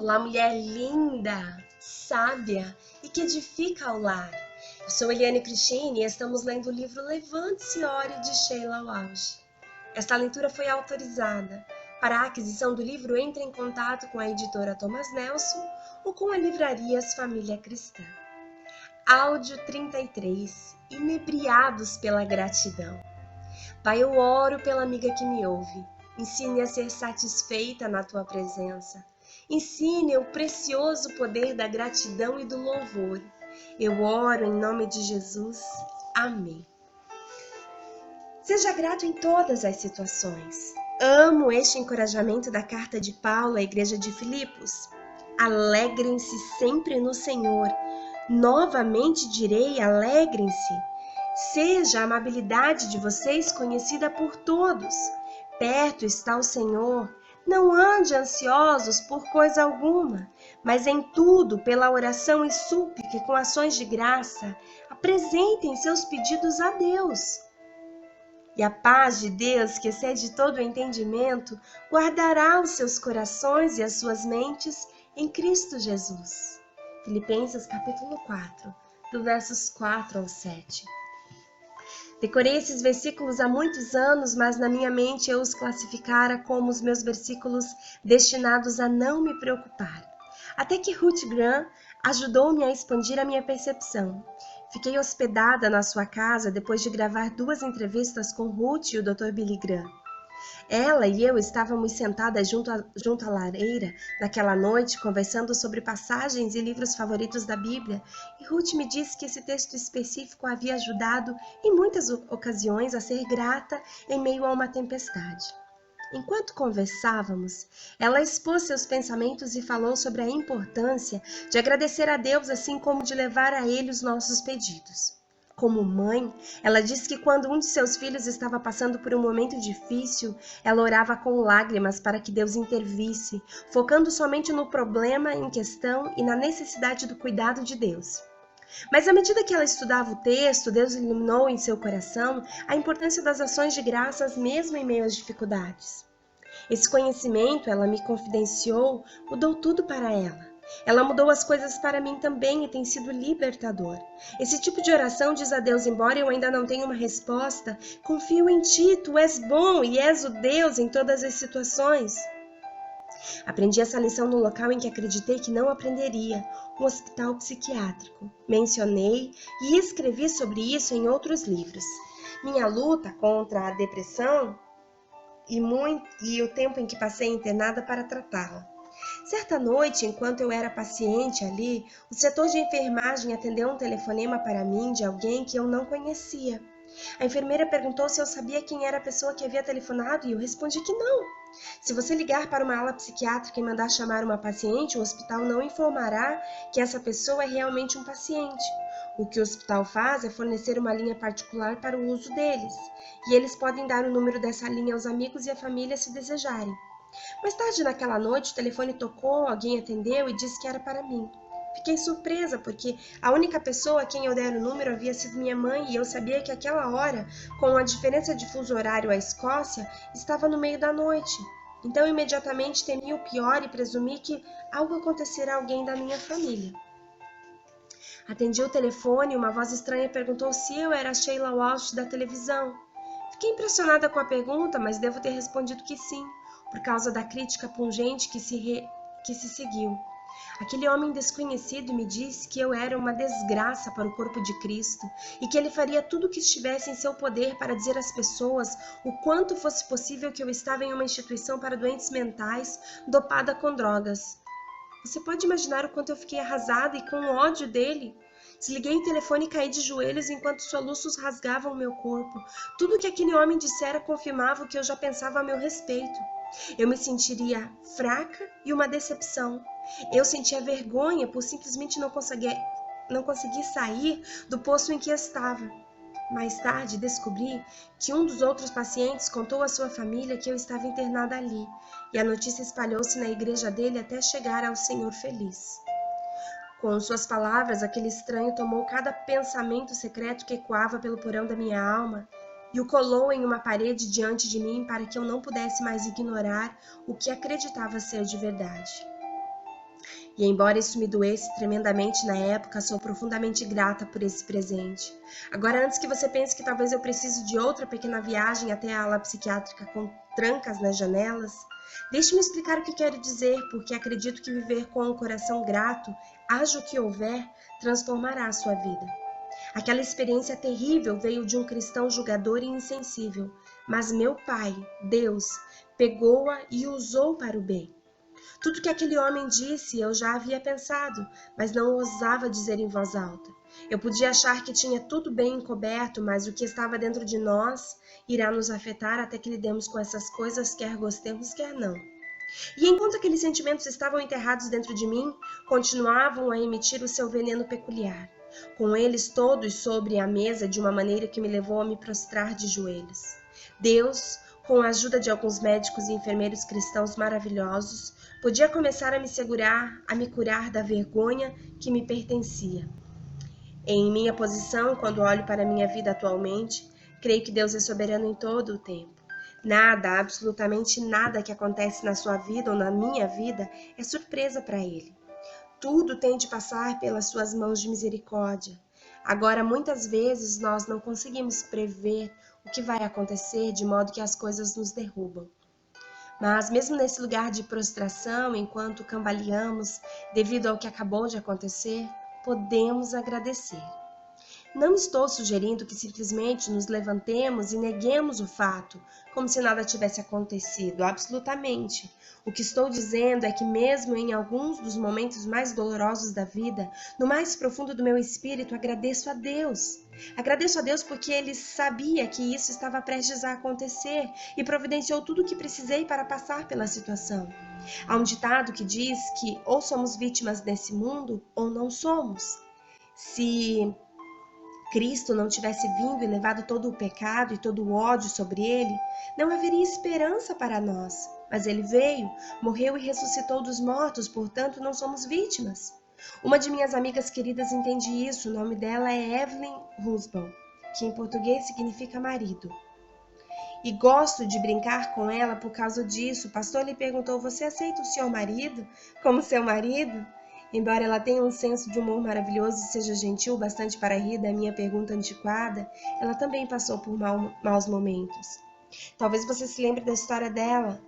Olá, mulher linda, sábia e que edifica ao lar. Eu sou Eliane Cristine e estamos lendo o livro Levante-se e Ore, de Sheila Walsh. Esta leitura foi autorizada. Para a aquisição do livro, entre em contato com a editora Thomas Nelson ou com a Livrarias Família Cristã. Áudio 33. Inebriados pela gratidão. Pai, eu oro pela amiga que me ouve. Ensine a ser satisfeita na tua presença. Ensine o precioso poder da gratidão e do louvor. Eu oro em nome de Jesus. Amém. Seja grato em todas as situações. Amo este encorajamento da carta de Paulo à igreja de Filipos. Alegrem-se sempre no Senhor. Novamente direi, alegrem-se. Seja a amabilidade de vocês conhecida por todos. Perto está o Senhor. Não ande ansiosos por coisa alguma, mas em tudo, pela oração e súplica com ações de graça, apresentem seus pedidos a Deus. E a paz de Deus, que excede todo o entendimento, guardará os seus corações e as suas mentes em Cristo Jesus. Filipenses capítulo 4, do versos 4 ao 7. Decorei esses versículos há muitos anos, mas na minha mente eu os classificara como os meus versículos destinados a não me preocupar. Até que Ruth Graham ajudou-me a expandir a minha percepção. Fiquei hospedada na sua casa depois de gravar 2 entrevistas com Ruth e o Dr. Billy Graham. Ela e eu estávamos sentadas junto à lareira naquela noite, conversando sobre passagens e livros favoritos da Bíblia, e Ruth me disse que esse texto específico a havia ajudado em muitas ocasiões a ser grata em meio a uma tempestade. Enquanto conversávamos, ela expôs seus pensamentos e falou sobre a importância de agradecer a Deus, assim como de levar a Ele os nossos pedidos. Como mãe, ela disse que quando um de seus filhos estava passando por um momento difícil, ela orava com lágrimas para que Deus intervisse, focando somente no problema em questão e na necessidade do cuidado de Deus. Mas à medida que ela estudava o texto, Deus iluminou em seu coração a importância das ações de graças mesmo em meio às dificuldades. Esse conhecimento, ela me confidenciou, mudou tudo para ela. Ela mudou as coisas para mim também e tem sido libertador. Esse tipo de oração diz a Deus, embora eu ainda não tenha uma resposta, confio em ti, tu és bom e és o Deus em todas as situações. Aprendi essa lição no local em que acreditei que não aprenderia, um hospital psiquiátrico. Mencionei e escrevi sobre isso em outros livros. Minha luta contra a depressão e o tempo em que passei internada para tratá-la. Certa noite, enquanto eu era paciente ali, o setor de enfermagem atendeu um telefonema para mim de alguém que eu não conhecia. A enfermeira perguntou se eu sabia quem era a pessoa que havia telefonado e eu respondi que não. Se você ligar para uma ala psiquiátrica e mandar chamar uma paciente, o hospital não informará que essa pessoa é realmente um paciente. O que o hospital faz é fornecer uma linha particular para o uso deles, e eles podem dar o número dessa linha aos amigos e à família se desejarem. Mais tarde naquela noite, o telefone tocou, alguém atendeu e disse que era para mim. Fiquei surpresa, porque a única pessoa a quem eu dera o número havia sido minha mãe e eu sabia que aquela hora, com a diferença de fuso horário à Escócia, estava no meio da noite. Então imediatamente temi o pior e presumi que algo acontecera a alguém da minha família. Atendi o telefone e uma voz estranha perguntou se eu era a Sheila Walsh da televisão. Fiquei impressionada com a pergunta, mas devo ter respondido que sim, por causa da crítica pungente que se seguiu. Aquele homem desconhecido me disse que eu era uma desgraça para o corpo de Cristo e que ele faria tudo o que estivesse em seu poder para dizer às pessoas o quanto fosse possível que eu estava em uma instituição para doentes mentais dopada com drogas. Você pode imaginar o quanto eu fiquei arrasada e com ódio dele? Desliguei o telefone e caí de joelhos enquanto soluços rasgavam o meu corpo. Tudo o que aquele homem dissera confirmava o que eu já pensava a meu respeito. Eu me sentiria fraca e uma decepção. Eu sentia vergonha por simplesmente não conseguir sair do poço em que estava. Mais tarde, descobri que um dos outros pacientes contou à sua família que eu estava internada ali, e a notícia espalhou-se na igreja dele até chegar ao Senhor feliz. Com suas palavras, aquele estranho tomou cada pensamento secreto que ecoava pelo porão da minha alma e o colou em uma parede diante de mim para que eu não pudesse mais ignorar o que acreditava ser de verdade. E embora isso me doesse tremendamente na época, sou profundamente grata por esse presente. Agora, antes que você pense que talvez eu precise de outra pequena viagem até a ala psiquiátrica com trancas nas janelas, deixe-me explicar o que quero dizer, porque acredito que viver com um coração grato, haja o que houver, transformará a sua vida. Aquela experiência terrível veio de um cristão julgador e insensível, mas meu Pai, Deus, pegou-a e usou para o bem. Tudo que aquele homem disse eu já havia pensado, mas não ousava dizer em voz alta. Eu podia achar que tinha tudo bem encoberto, mas o que estava dentro de nós irá nos afetar até que lidemos com essas coisas, quer gostemos, quer não. E enquanto aqueles sentimentos estavam enterrados dentro de mim, continuavam a emitir o seu veneno peculiar, com eles todos sobre a mesa de uma maneira que me levou a me prostrar de joelhos. Deus, com a ajuda de alguns médicos e enfermeiros cristãos maravilhosos, podia começar a me curar da vergonha que me pertencia. Em minha posição, quando olho para a minha vida atualmente, creio que Deus é soberano em todo o tempo. Nada, absolutamente nada que acontece na sua vida ou na minha vida é surpresa para Ele. Tudo tem de passar pelas suas mãos de misericórdia. Agora, muitas vezes, nós não conseguimos prever o que vai acontecer de modo que as coisas nos derrubam. Mas mesmo nesse lugar de prostração, enquanto cambaleamos devido ao que acabou de acontecer, podemos agradecer. Não estou sugerindo que simplesmente nos levantemos e neguemos o fato, como se nada tivesse acontecido, absolutamente. O que estou dizendo é que mesmo em alguns dos momentos mais dolorosos da vida, no mais profundo do meu espírito, agradeço a Deus. Agradeço a Deus porque Ele sabia que isso estava prestes a acontecer e providenciou tudo o que precisei para passar pela situação. Há um ditado que diz que ou somos vítimas desse mundo ou não somos. Se Cristo não tivesse vindo e levado todo o pecado e todo o ódio sobre ele, não haveria esperança para nós. Mas ele veio, morreu e ressuscitou dos mortos, portanto não somos vítimas. Uma de minhas amigas queridas entende isso, o nome dela é Evelyn Husband, que em português significa marido. E gosto de brincar com ela por causa disso. O pastor lhe perguntou, você aceita o seu marido como seu marido? Embora ela tenha um senso de humor maravilhoso e seja gentil bastante para rir da minha pergunta antiquada, ela também passou por maus momentos. Talvez você se lembre da história dela.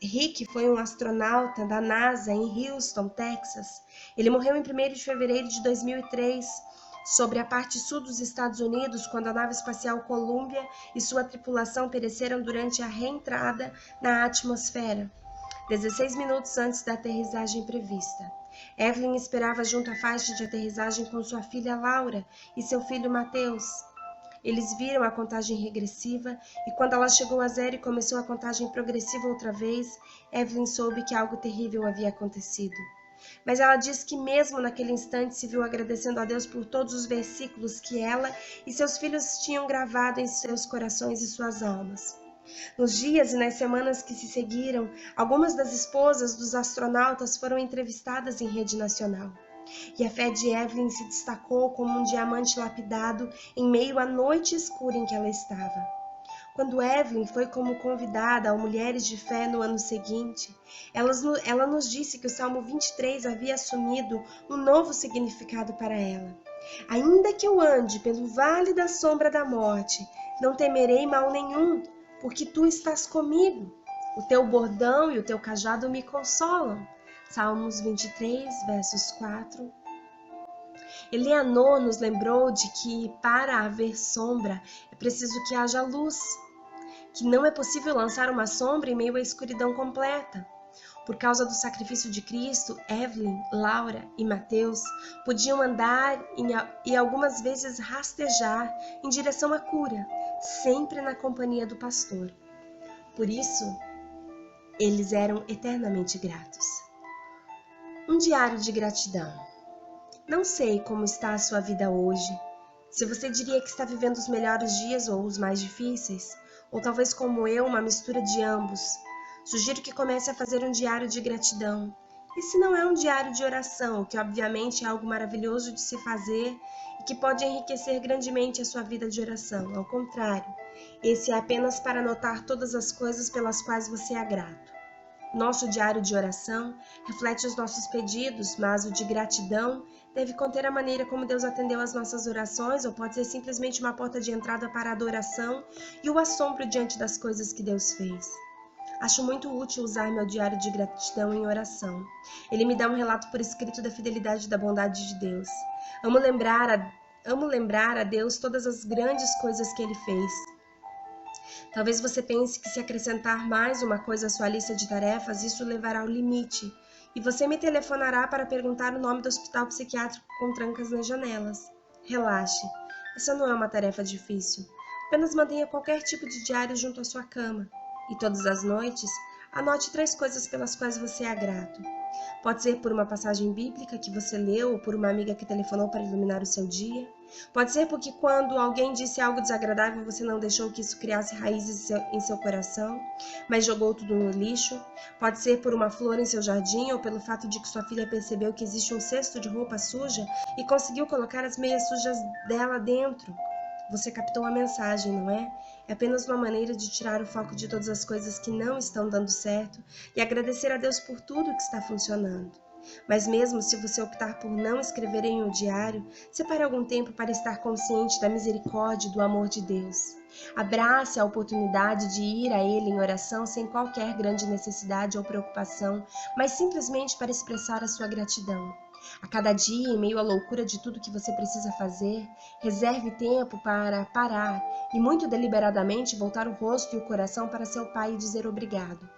Rick foi um astronauta da NASA em Houston, Texas. Ele morreu em 1º de fevereiro de 2003, sobre a parte sul dos Estados Unidos, quando a nave espacial Columbia e sua tripulação pereceram durante a reentrada na atmosfera, 16 minutos antes da aterrissagem prevista. Evelyn esperava junto à faixa de aterrissagem com sua filha Laura e seu filho Mateus. Eles viram a contagem regressiva e quando ela chegou a 0 e começou a contagem progressiva outra vez, Evelyn soube que algo terrível havia acontecido. Mas ela disse que mesmo naquele instante se viu agradecendo a Deus por todos os versículos que ela e seus filhos tinham gravado em seus corações e suas almas. Nos dias e nas semanas que se seguiram, algumas das esposas dos astronautas foram entrevistadas em rede nacional. E a fé de Evelyn se destacou como um diamante lapidado em meio à noite escura em que ela estava. Quando Evelyn foi como convidada ao Mulheres de Fé no ano seguinte, ela nos disse que o Salmo 23 havia assumido um novo significado para ela. Ainda que eu ande pelo vale da sombra da morte, não temerei mal nenhum, porque tu estás comigo. O teu bordão e o teu cajado me consolam. Salmos 23, versos 4. Eleanor nos lembrou de que, para haver sombra, é preciso que haja luz, que não é possível lançar uma sombra em meio à escuridão completa. Por causa do sacrifício de Cristo, Evelyn, Laura e Mateus podiam andar e algumas vezes rastejar em direção à cura, sempre na companhia do pastor. Por isso, eles eram eternamente gratos. Um diário de gratidão. Não sei como está a sua vida hoje, se você diria que está vivendo os melhores dias ou os mais difíceis, ou talvez como eu, uma mistura de ambos. Sugiro que comece a fazer um diário de gratidão. Esse não é um diário de oração, que obviamente é algo maravilhoso de se fazer e que pode enriquecer grandemente a sua vida de oração. Ao contrário, esse é apenas para anotar todas as coisas pelas quais você é grato. Nosso diário de oração reflete os nossos pedidos, mas o de gratidão deve conter a maneira como Deus atendeu às nossas orações, ou pode ser simplesmente uma porta de entrada para a adoração e o assombro diante das coisas que Deus fez. Acho muito útil usar meu diário de gratidão em oração. Ele me dá um relato por escrito da fidelidade e da bondade de Deus. Amo lembrar a Deus todas as grandes coisas que Ele fez. Talvez você pense que se acrescentar mais uma coisa à sua lista de tarefas, isso levará ao limite, e você me telefonará para perguntar o nome do hospital psiquiátrico com trancas nas janelas. Relaxe, essa não é uma tarefa difícil. Apenas mantenha qualquer tipo de diário junto à sua cama, e todas as noites, anote 3 coisas pelas quais você é grato. Pode ser por uma passagem bíblica que você leu ou por uma amiga que telefonou para iluminar o seu dia. Pode ser porque quando alguém disse algo desagradável, você não deixou que isso criasse raízes em seu coração, mas jogou tudo no lixo. Pode ser por uma flor em seu jardim ou pelo fato de que sua filha percebeu que existe um cesto de roupa suja e conseguiu colocar as meias sujas dela dentro. Você captou a mensagem, não é? É apenas uma maneira de tirar o foco de todas as coisas que não estão dando certo e agradecer a Deus por tudo que está funcionando. Mas mesmo se você optar por não escrever em um diário, separe algum tempo para estar consciente da misericórdia e do amor de Deus. Abrace a oportunidade de ir a Ele em oração sem qualquer grande necessidade ou preocupação, mas simplesmente para expressar a sua gratidão. A cada dia, em meio à loucura de tudo que você precisa fazer, reserve tempo para parar e muito deliberadamente voltar o rosto e o coração para seu Pai e dizer obrigado.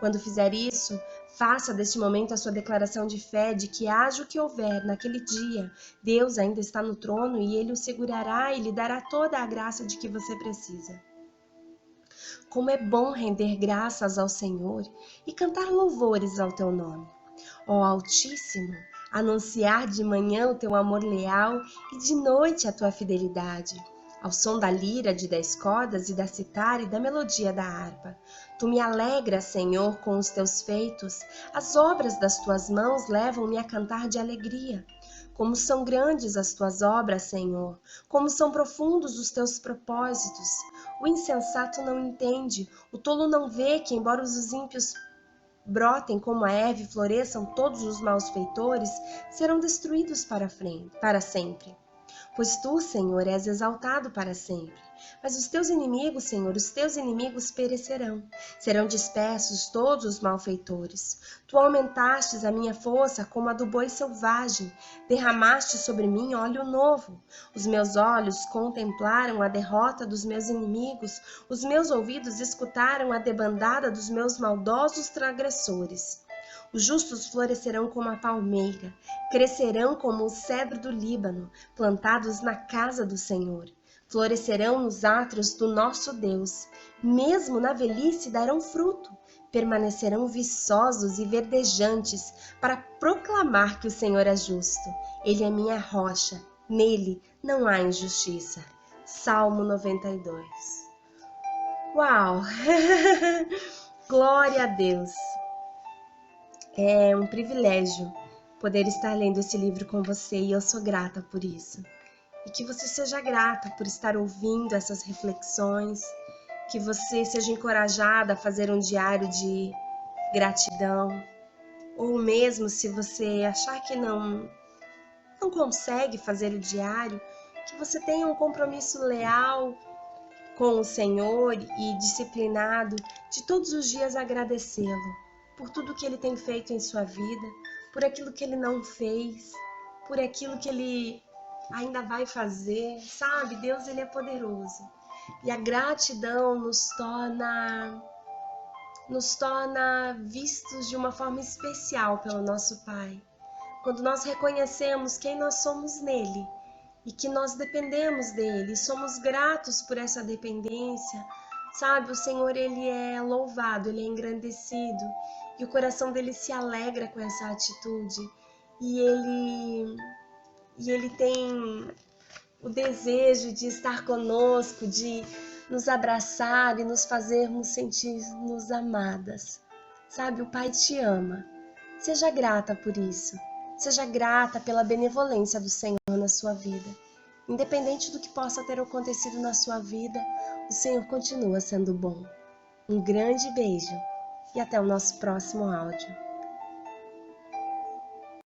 Quando fizer isso, faça deste momento a sua declaração de fé de que haja o que houver naquele dia, Deus ainda está no trono e Ele o segurará e lhe dará toda a graça de que você precisa. Como é bom render graças ao Senhor e cantar louvores ao teu nome. Ó Altíssimo, anunciar de manhã o teu amor leal e de noite a tua fidelidade. Ao som da lira de 10 cordas e da citara e da melodia da harpa. Tu me alegras, Senhor, com os teus feitos. As obras das tuas mãos levam-me a cantar de alegria. Como são grandes as tuas obras, Senhor. Como são profundos os teus propósitos. O insensato não entende, o tolo não vê que, embora os ímpios brotem como a erva e floresçam, todos os malfeitores serão destruídos para sempre. Pois tu, Senhor, és exaltado para sempre. Mas os teus inimigos, Senhor, os teus inimigos perecerão. Serão dispersos todos os malfeitores. Tu aumentastes a minha força como a do boi selvagem. Derramaste sobre mim óleo novo. Os meus olhos contemplaram a derrota dos meus inimigos. Os meus ouvidos escutaram a debandada dos meus maldosos transgressores. Os justos florescerão como a palmeira, crescerão como o cedro do Líbano, plantados na casa do Senhor. Florescerão nos átrios do nosso Deus, mesmo na velhice darão fruto, permanecerão viçosos e verdejantes, para proclamar que o Senhor é justo. Ele é minha rocha, nele não há injustiça. Salmo 92. Uau! Glória a Deus! É um privilégio poder estar lendo esse livro com você e eu sou grata por isso. E que você seja grata por estar ouvindo essas reflexões, que você seja encorajada a fazer um diário de gratidão, ou mesmo se você achar que não consegue fazer o diário, que você tenha um compromisso leal com o Senhor e disciplinado de todos os dias agradecê-lo por tudo que Ele tem feito em sua vida, por aquilo que Ele não fez, por aquilo que Ele ainda vai fazer, sabe? Deus, Ele é poderoso. E a gratidão nos torna vistos de uma forma especial pelo nosso Pai. Quando nós reconhecemos quem nós somos nele e que nós dependemos dele, e somos gratos por essa dependência, sabe? O Senhor, Ele é louvado, Ele é engrandecido. E o coração dele se alegra com essa atitude. E ele tem o desejo de estar conosco, de nos abraçar e nos fazermos sentir-nos amadas. Sabe, o Pai te ama. Seja grata por isso. Seja grata pela benevolência do Senhor na sua vida. Independente do que possa ter acontecido na sua vida, o Senhor continua sendo bom. Um grande beijo e até o nosso próximo áudio.